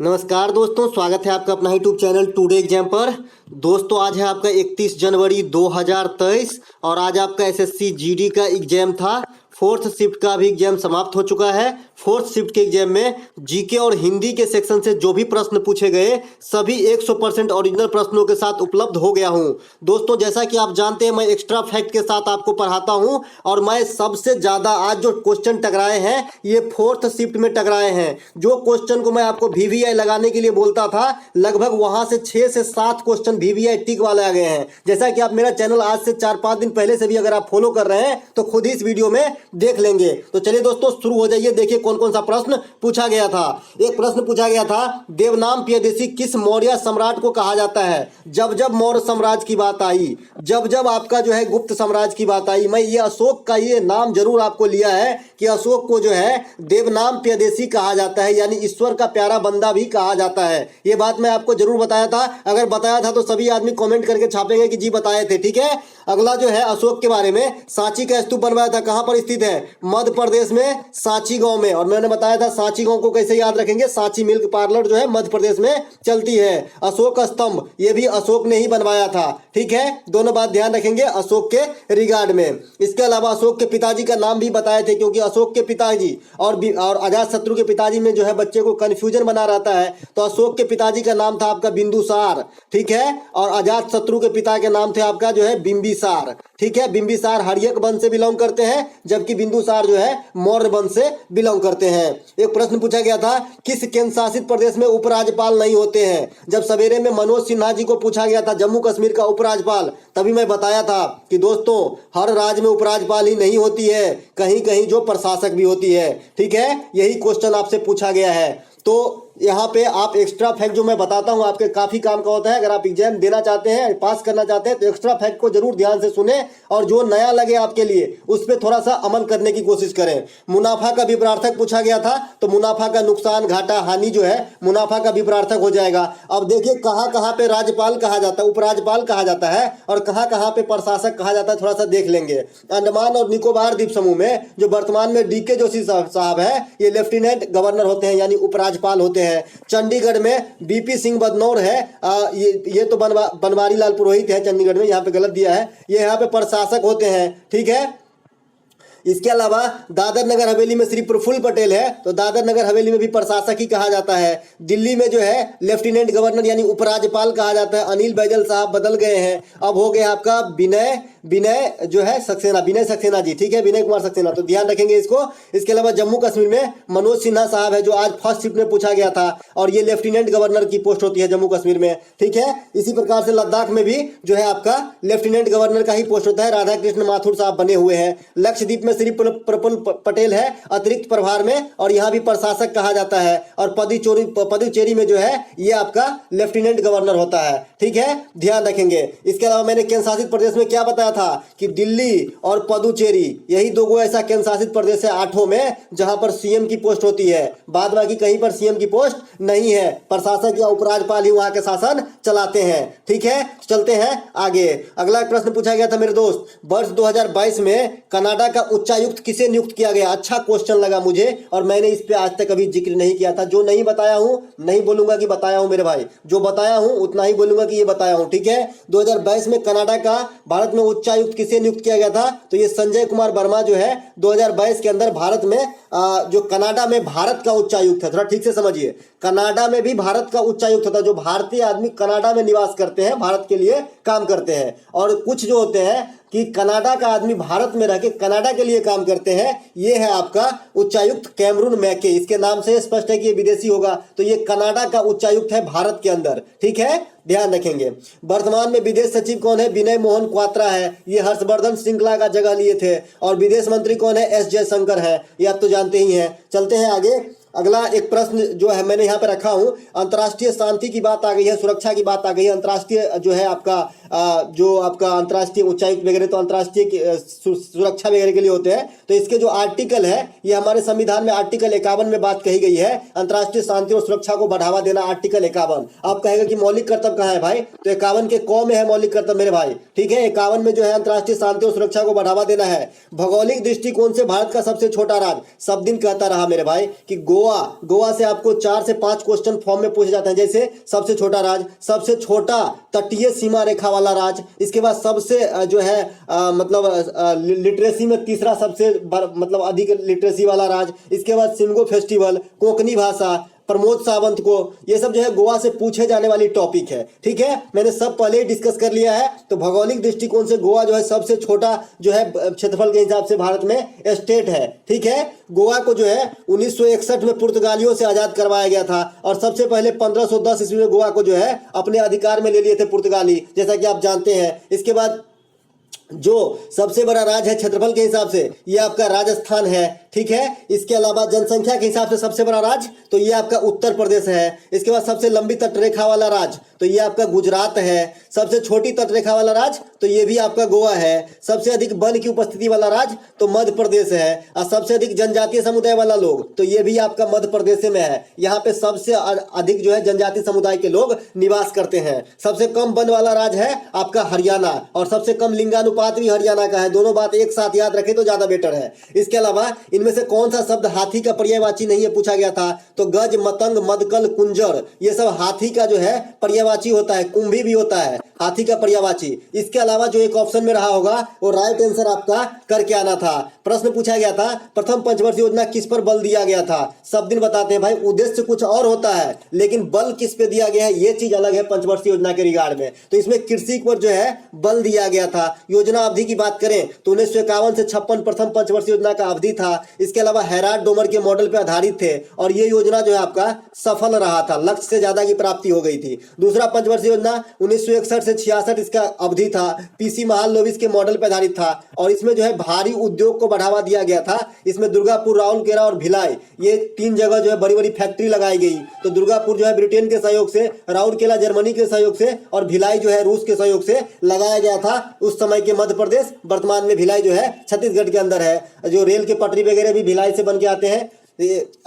नमस्कार दोस्तों, स्वागत है आपका अपना यूट्यूब चैनल टुडे एग्जाम पर। दोस्तों आज है आपका 31 जनवरी 2023 और आज आपका एसएससी जीडी का एग्जाम था। फोर्थ शिफ्ट का भी एग्जाम समाप्त हो चुका है। फोर्थ शिफ्ट के एग्जाम में जीके और हिंदी के सेक्शन से जो भी प्रश्न पूछे गए सभी 100% ओरिजिनल प्रश्नों के साथ उपलब्ध हो गया हूं। दोस्तों जैसा कि आप जानते हैं मैं एक्स्ट्रा फैक्ट के साथ आपको पढ़ाता हूं और मैं सबसे ज़्यादा आज जो क्वेश्चन टकराए हैं ये फोर्थ शिफ्ट में टकराए हैं। जो क्वेश्चन को मैं आपको VVI लगाने के लिए बोलता था लगभग वहां से 6 से 7 क्वेश्चन VVI टिक वाले आ गए हैं। जैसा कि आप मेरा चैनल आज से 4-5 दिन पहले से भी अगर आप फॉलो कर रहे हैं तो खुद ही इस वीडियो में देख लेंगे। तो चलिए दोस्तों शुरू हो जाइए। देखिए कौन कौन सा प्रश्न पूछा गया था। एक प्रश्न पूछा गया था, देवनाम प्रियदर्शी किस मौर्य सम्राट को कहा जाता है? जब जब मौर्य साम्राज्य की बात आई, जब जब आपका जो है गुप्त साम्राज्य की बात आई, मैं ये अशोक का ये नाम जरूर आपको लिया है कि अशोक को जो है देवनाम प्रियदर्शी कहा जाता है, यानी ईश्वर का प्यारा बंदा भी कहा जाता है। ये बात मैं आपको जरूर बताया था। अगर बताया था तो सभी आदमी कमेंट करके छापेंगे कि जी बताए थे। ठीक है, अगला जो है अशोक के बारे में, सांची का स्तूप बनवाया था, कहां पर स्थित है? मध्य प्रदेश में सांची गांव में। और मैंने बताया था सांची गांव को कैसे याद रखेंगे, सांची मिल्क पार्लर जो है मध्य प्रदेश में चलती है। अशोक स्तंभ ये भी अशोक ने ही बनवाया था। ठीक है, दोनों बात ध्यान रखेंगे अशोक के रिगार्ड में। इसके अलावा अशोक के पिताजी का नाम भी बताए थे, क्योंकि अशोक के पिताजी और अजात शत्रु के पिताजी में जो है बच्चे को कंफ्यूजन बना रहता है। तो अशोक के पिताजी का नाम था आपका बिंदुसार, ठीक है, और अजात शत्रु के पिता के नाम थे आपका जो है बिंबिसार। ठीक है, बिंबिसार हर्यक वंश से बिलोंग करते हैं, जबकि बिंदुसार जो है मौर्य वंश से बिलोंग करते हैं। एक प्रश्न पूछा गया था, किस केंद्र शासित प्रदेश में उपराज्यपाल नहीं होते हैं? जब सवेरे में मनोज सिन्हा जी को पूछा गया था जम्मू कश्मीर का उपराज्यपाल, तभी मैं बताया था कि दोस्तों हर राज्य में उपराज्यपाल ही नहीं होती है, कहीं कहीं जो प्रशासक भी होती है। ठीक है, यही क्वेश्चन आपसे पूछा गया है। तो यहाँ पे आप एक्स्ट्रा फैक्ट जो मैं बताता हूँ आपके काफी काम का होता है। अगर आप एग्जाम देना चाहते हैं, पास करना चाहते हैं, तो एक्स्ट्रा फैक्ट को जरूर ध्यान से सुने और जो नया लगे आपके लिए उस पर थोड़ा सा अमल करने की कोशिश करें। मुनाफा का विपरार्थक पूछा गया था, तो मुनाफा का नुकसान, घाटा, हानि जो है मुनाफा का विपरार्थक हो जाएगा। अब देखिए कहाँ कहाँ पे राज्यपाल कहा जाता है, उपराज्यपाल कहा जाता है और कहाँ कहाँ पे प्रशासक कहा जाता है, थोड़ा सा देख लेंगे। अंडमान और निकोबार द्वीप समूह में जो वर्तमान में DK जोशी साहब है, ये लेफ्टिनेंट गवर्नर होते हैं, यानी उपराज्यपाल होते हैं। चंडीगढ़ में BP सिंह बदनौर है, ये तो बनवारी लाल पुरोहित है चंडीगढ़ में, यहाँ पे गलत दिया है, ये यहाँ पे प्रशासक होते हैं। ठीक है, इसके अलावा दादर नगर हवेली में श्री प्रफुल्ल पटेल है, तो दादर नगर हवेली में भी प्रशासक ही कहा जाता है। दिल्ली में जो है लेफ्टिनेंट गवर्नर यानी उपराज्यपाल कहा जाता है। अनिल बैजल साहब बदल गए हैं, अब हो गया आपका विनय जो है सक्सेना, विनय सक्सेना जी। ठीक है, विनय कुमार सक्सेना, तो ध्यान रखेंगे इसको। इसके अलावा जम्मू कश्मीर में मनोज सिन्हा साहब है, जो आज फर्स्ट शिफ्ट में पूछा गया था, और ये लेफ्टिनेंट गवर्नर की पोस्ट होती है जम्मू कश्मीर में। ठीक है, इसी प्रकार से लद्दाख में भी जो है आपका लेफ्टिनेंट गवर्नर का ही पोस्ट होता है। राधा कृष्ण माथुर साहब बने हुए हैं। लक्षद्वीप में श्री प्रफुल्ल पटेल है अतिरिक्त प्रभार में, और यहाँ भी प्रशासक कहा जाता है। और पुदुचेरी में जो है ये आपका लेफ्टिनेंट गवर्नर होता है। ठीक है, ध्यान रखेंगे। इसके अलावा मैंने केंद्र शासित प्रदेश में क्या बताया था कि दिल्ली और पुदुचेरी यही दो ऐसा केंद्र शासित प्रदेश है 8 में जहां पर CM की पोस्ट होती है। बाद बाकी कहीं पर CM की पोस्ट नहीं है, प्रशासक या उपराज्यपाल ही वहां के शासन चलाते हैं। ठीक है, चलते हैं आगे। अगला प्रश्न पूछा गया था मेरे दोस्त, वर्ष 2022 में कनाडा का उच्चायुक्त किसे नियुक्त किया गया? अच्छा क्वेश्चन लगा मुझे और मैंने इस पे आज तक कभी जिक्र नहीं किया था। जो नहीं बताया हूं नहीं बोलूंगा कि बताया हूं मेरे भाई, जो बताया हूं उतना ही बोलूंगा कि ये बताया हूं। ठीक है, 2022 में कनाडा का भारत में उच्चायुक्त किसे नियुक्त किया गया था? तो ये संजय कुमार वर्मा जो है 2022 के अंदर भारत में जो कनाडा में भारत का उच्चायुक्त है, थोड़ा ठीक से समझिए, कनाडा में भी भारत का उच्चायुक्त होता है। जो भारतीय आदमी कनाडा में निवास करते हैं, भारत के लिए काम करते हैं, और कुछ जो होते हैं कि कनाडा का आदमी भारत में रह के कनाडा के लिए काम करते हैं, ये है आपका उच्चायुक्त कैमरून मैके। इसके नाम से स्पष्ट है कि ये विदेशी होगा, तो ये कनाडा का उच्चायुक्त है भारत के अंदर। ठीक है, ध्यान रखेंगे। वर्तमान में विदेश सचिव कौन है? विनय मोहन क्वात्रा है, ये हर्षवर्धन श्रृंखला का जगह लिए थे। और विदेश मंत्री कौन है? S जयशंकर है, ये आप तो जानते ही हैं। चलते हैं आगे। अगला एक प्रश्न जो है मैंने यहाँ पे रखा हूँ, अंतर्राष्ट्रीय शांति की बात आ गई है, सुरक्षा की बात आ गई है, अंतर्राष्ट्रीय जो है आपका जो आपका अंतर्राष्ट्रीय ऊंचाई वगैरह तो अंतर्राष्ट्रीय सुरक्षा वगैरह के लिए होते हैं। तो इसके जो आर्टिकल है ये हमारे संविधान में आर्टिकल 51 में बात कही गई है, अंतर्राष्ट्रीय शांति और सुरक्षा को बढ़ावा देना, आर्टिकल 51। आप कहेगा कि मौलिक कर्तव्य कहाँ है भाई, तो 51 के क में है मौलिक कर्तव्य मेरे भाई, ठीक है। 51 में जो है अंतर्राष्ट्रीय शांति और सुरक्षा को बढ़ावा देना है। भौगोलिक दृष्टिकोण से भारत का सबसे छोटा राज्य, सब दिन कहता रहा मेरे भाई कि गोवा से आपको 4 से 5 क्वेश्चन फॉर्म में पूछे जाते हैं, जैसे सबसे छोटा राज्य, सबसे छोटा तटीय सीमा रेखा वाला राज्य, इसके बाद सबसे जो है मतलब लिटरेसी में तीसरा सबसे मतलब अधिक लिटरेसी वाला राज्य, इसके बाद सिंगो फेस्टिवल, कोंकणी भाषा, प्रमोद सावंत को, ये सब जो है गोवा से पूछे जाने वाली टॉपिक है, ठीक है। मैंने सब पहले ही डिस्कस कर लिया है। तो भौगोलिक दृष्टिकोण से गोवा जो है सबसे छोटा जो है क्षेत्रफल के हिसाब से भारत में स्टेट है, ठीक है। गोवा को जो है 1961 में पुर्तगालियों से आजाद करवाया गया था और सबसे पहले 1510 ईस्वी में गोवा को जो है अपने अधिकार में ले लिए थे पुर्तगाली, जैसा कि आप जानते हैं। इसके बाद जो सबसे बड़ा राज्य है क्षेत्रफल के हिसाब से ये आपका राजस्थान है, ठीक है। इसके अलावा जनसंख्या के हिसाब से सबसे बड़ा राज्य तो ये आपका उत्तर प्रदेश है। इसके बाद सबसे लंबी तटरेखा वाला राज्य तो ये आपका गुजरात है। सबसे छोटी तटरेखा वाला राज्य तो ये भी आपका गोवा है। सबसे अधिक वन की उपस्थिति वाला राज्य तो मध्य प्रदेश है। और सबसे अधिक जनजातीय समुदाय वाला लोग तो ये भी आपका मध्य प्रदेश में है। यहाँ पे सबसे अधिक जो है जनजातीय समुदाय के लोग निवास करते हैं। सबसे कम वन वाला राज्य है आपका हरियाणा और सबसे कम लिंगानुपात भी हरियाणा का है। दोनों बात एक साथ याद रखें तो ज्यादा बेटर है। इसके अलावा इनमें से कौन सा शब्द हाथी का पर्यायवाची नहीं है पूछा गया था, तो गज, मतंग, मदकल, कुंजर ये सब हाथी का जो है पर्यायवाची होता है। कुंभी भी होता है हाथी का पर्यायवाची। इसके अलावा जो एक ऑप्शन में रहा होगा वो राइट आंसर आपका करके आना था। प्रश्न पूछा गया था प्रथम पंचवर्षीय योजना किस पर बल दिया गया था। सब दिन बताते हैं भाई उद्देश्य कुछ और होता है लेकिन बल किस पे दिया गया है ये चीज अलग है पंचवर्षीय योजना के रिगार्ड में। तो इसमें कृषि पर जो है बल दिया गया था। योजना अवधि की बात करें तो 1951 से 56 प्रथम पंचवर्षीय योजना का अवधि था। इसके अलावा हैराट डोमर के मॉडल पर आधारित थे और ये योजना जो है आपका सफल रहा था, लक्ष्य से ज्यादा की प्राप्ति हो गई थी। दूसरा पंचवर्षीय योजना 1961 से 66 इसका अवधि था, पीसी महालनोबिस के मॉडल पर आधारित था और इसमें जो है भारी उद्योग को बढ़ावा दिया गया था। इसमें दुर्गापुर, राउरकेला और भिलाई ये 3 जगह जो है बड़ी बड़ी फैक्ट्री लगाई गई। तो दुर्गापुर जो है ब्रिटेन के सहयोग से, राउरकेला जर्मनी के सहयोग से और भिलाई जो है रूस के सहयोग से लगाया गया था। उस समय के मध्य प्रदेश, वर्तमान में भिलाई जो है छत्तीसगढ़ के अंदर है। जो रेल के पटरी वगैरह भी भिलाई से बन के आते हैं।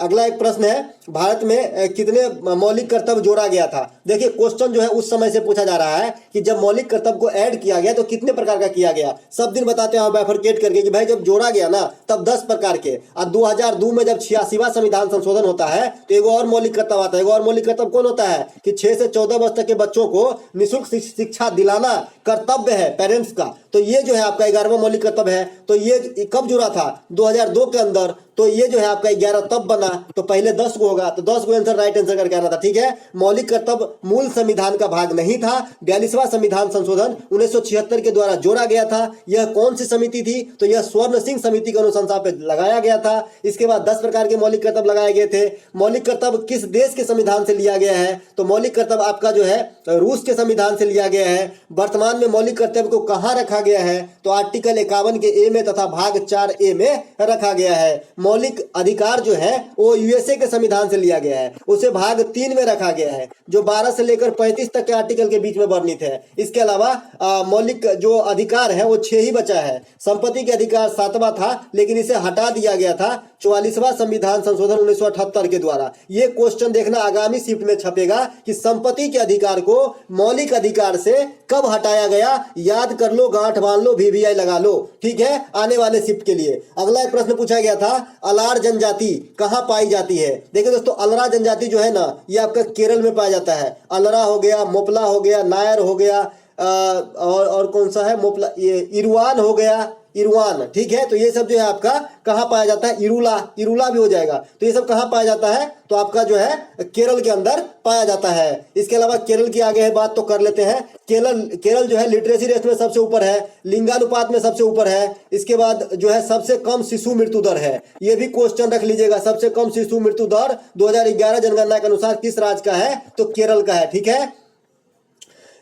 अगला एक प्रश्न है भारत में कितने मौलिक कर्तव्य जोड़ा गया था। देखिए क्वेश्चन जो है उस समय से पूछा जा रहा है कि जब मौलिक कर्तव्य को ऐड किया गया तो कितने प्रकार का किया गया। सब दिन बताते हैं बाइफरकेट करके कि भाई जब जोड़ा गया ना तब 10 प्रकार के। और 2002 में जब 86वां संविधान संशोधन होता है तो एक और मौलिक कर्तव्य आता है। एक और मौलिक कर्तव्य कौन होता है कि 6 से 14 वर्ष तक के बच्चों को निःशुल्क शिक्षा दिलाना कर्तव्य है पेरेंट्स का। तो ये जो है आपका 11वां मौलिक कर्तव्य है। तो ये कब जुड़ा था 2002 के अंदर। तो ये जो है आपका 11 तब बना तो पहले 10 को होगा तो 10 को आंसर राइट आंसर करके आना था, ठीक है। मौलिक कर्तव्य मूल संविधान का भाग नहीं था। 42वां संविधान संशोधन 1976 के द्वारा जोड़ा गया था। यह कौन सी समिति थी तो यह स्वर्ण सिंह समिति की अनुशंसा पे लगाया गया था। इसके बाद 10 प्रकार के मौलिक कर्तव्य लगाए गए थे। मौलिक कर्तव्य किस देश के संविधान से लिया गया है तो मौलिक कर्तव्य आपका जो है रूस के संविधान से लिया गया है। वर्तमान में मौलिक कर्तव्य को कहां रखा गया है तो आर्टिकल 51 के ए में तथा भाग 4A में रखा गया है। मौलिक अधिकार जो है वो यूएसए के संविधान से लिया गया है, उसे भाग 3 में रखा गया है जो 12 से लेकर 35 तक के आर्टिकल के बीच में वर्णित है। इसके अलावा मौलिक जो अधिकार है वो 6 ही बचा है। संपत्ति के अधिकार 7वां था लेकिन इसे हटा दिया गया था 44वां संविधान संशोधन 1978 के द्वारा। ये क्वेश्चन देखना आगामी शिफ्ट में छपेगा कि संपत्ति के अधिकार को मौलिक अधिकार से कब हटाया गया। याद कर लो, गांठ बांध लो, VVI लगा लो, ठीक है, आने वाले शिफ्ट के लिए। अगला एक प्रश्न पूछा गया था अलार जनजाति कहां पाई जाती है। देखिए दोस्तों अल्रा जनजाति जो है ना ये आपका केरल में पाया जाता है। अल्रा हो गया, मोपला हो गया, नायर हो गया और कौन सा है मोपला, ये इरवान हो गया, इरवान, ठीक है। तो ये सब जो है आपका कहाँ पाया जाता है, इरुला भी हो जाएगा। तो ये सब कहाँ पाया जाता है तो आपका जो है केरल के अंदर पाया जाता है। इसके अलावा केरल की आगे है बात तो कर लेते हैं। केरल जो है लिटरेसी रेट में सबसे ऊपर है, लिंगानुपात में सबसे ऊपर है। इसके बाद जो है सबसे कम शिशु मृत्यु दर है। ये भी क्वेश्चन रख लीजिएगा, सबसे कम शिशु मृत्यु दर 2011 जनगणना के अनुसार किस राज्य का है तो केरल का है, ठीक है।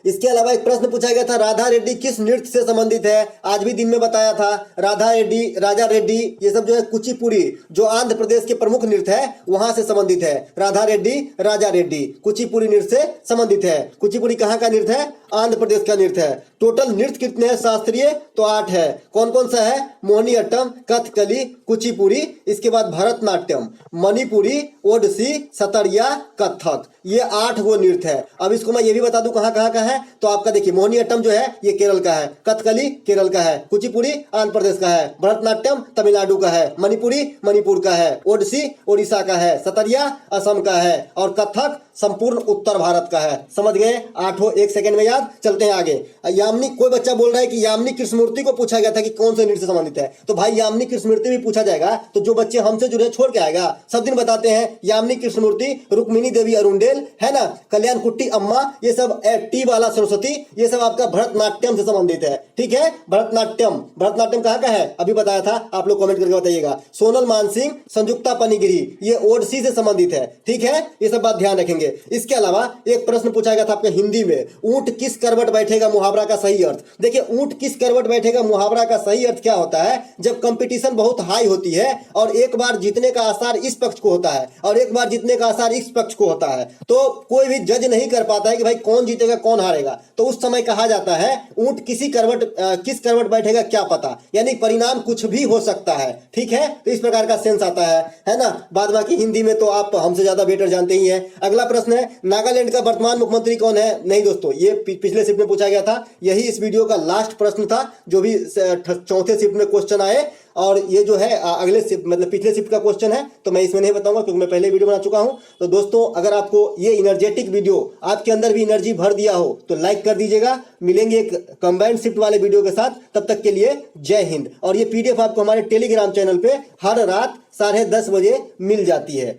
इसके अलावा एक प्रश्न पूछा गया था राधा रेड्डी किस नृत्य से संबंधित है। आज भी दिन में बताया था राधा रेड्डी, राजा रेड्डी ये सब जो है कुचिपुड़ी जो आंध्र प्रदेश के प्रमुख नृत्य है वहां से संबंधित है। राधा रेड्डी, राजा रेड्डी कुचिपुड़ी नृत्य से संबंधित है। कुचिपुड़ी कहाँ का नृत्य है, आंध्र प्रदेश का नृत्य है। टोटल नृत्य कितने हैं शास्त्रीय? तो 8 है। कौन कौन सा है? मोहिनीअट्टम, कथकली, कुचिपुड़ी, इसके बाद भरतनाट्यम, मणिपुरी, ओडिसी, सतरिया, कथक, ये 8 वो नृत्य है। अब इसको मैं ये भी बता दूं कहाँ कहाँ का है। तो आपका देखिए मोहिनीअट्टम जो है ये केरल का है, कथकली केरल का है, कुचिपुड़ी आंध्र प्रदेश का है, भरतनाट्यम तमिलनाडु का है, मणिपुरी मणिपुर का है, ओडिसी ओडिशा का है, सतरिया असम का है और कथक संपूर्ण उत्तर भारत का है। समझ गए? 8 एक सेकंड में याद। चलते हैं आगे। यामिनी, कोई बच्चा बोल रहा है कि यामिनी कृष्णमूर्ति को पूछा गया था कि कौन से नृत्य से संबंधित है। तो भाई यामिनी कृष्णमूर्ति भी पूछा जाएगा तो जो बच्चे हमसे जुड़े छोड़ के आएगा। सब दिन बताते हैं यामिनी कृष्णमूर्ति, रुक्मिणी देवी अरुंडेल है ना, कल्याण कुट्टी अम्मा, ये सब टी बाला सरस्वती, ये सब आपका भरतनाट्यम से संबंधित है। ठीक है, भरतनाट्यम। भरतनाट्यम कहाँ का है अभी बताया था, आप लोग कमेंट करके बताइएगा। सोनल मानसिंह, संयुक्ता पनिगिरी, ये ओडिसी से संबंधित है। ठीक है, ये सब बात ध्यान रखेंगे। इसके अलावा एक प्रश्न पूछा गया था आपके हिंदी में, ऊंट किस करवट बैठेगा मुहावरा का सही अर्थ। देखिए ऊंट किस करवट बैठेगा मुहावरा का सही अर्थ क्या होता है, जब कंपटीशन बहुत हाई होती है और एक बार जीतने का आसार इस पक्ष को होता है और एक बार जीतने का आसार इस पक्ष को होता है, तो कोई भी जज नहीं कर पाता है कि भाई कौन जीतेगा कौन हारेगा। तो उस समय कहा जाता है ऊंट किस करवट बैठेगा क्या पता, यानी परिणाम कुछ भी हो सकता है। ठीक है, तो इस प्रकार का सेंस आता है ना। बाद बाकी हिंदी में तो आप हमसे ज्यादा बेटर जानते ही हैं। अगला प्रश्न है, नागालैंड का वर्तमान मुख्यमंत्री कौन है? नहीं दोस्तों, ये पिछले शिफ्ट में पूछा गया था, यही इस वीडियो का लास्ट प्रश्न था जो भी चौथे शिफ्ट में क्वेश्चन आए, और ये जो है अगले शिफ्ट मतलब पिछले शिफ्ट का क्वेश्चन है, तो मैं इसमें नहीं बताऊंगा क्योंकि मैं पहले वीडियो बना चुका हूं। तो दोस्तों अगर आपको ये एनर्जेटिक वीडियो आपके अंदर भी एनर्जी भर दिया हो तो लाइक कर दीजिएगा। मिलेंगे एक कंबाइंड शिफ्ट वाले वीडियो के साथ, तब तक के लिए जय हिंद। और ये पीडीएफ आपको हमारे टेलीग्राम चैनल पे हर रात 10:30 बजे मिल जाती है।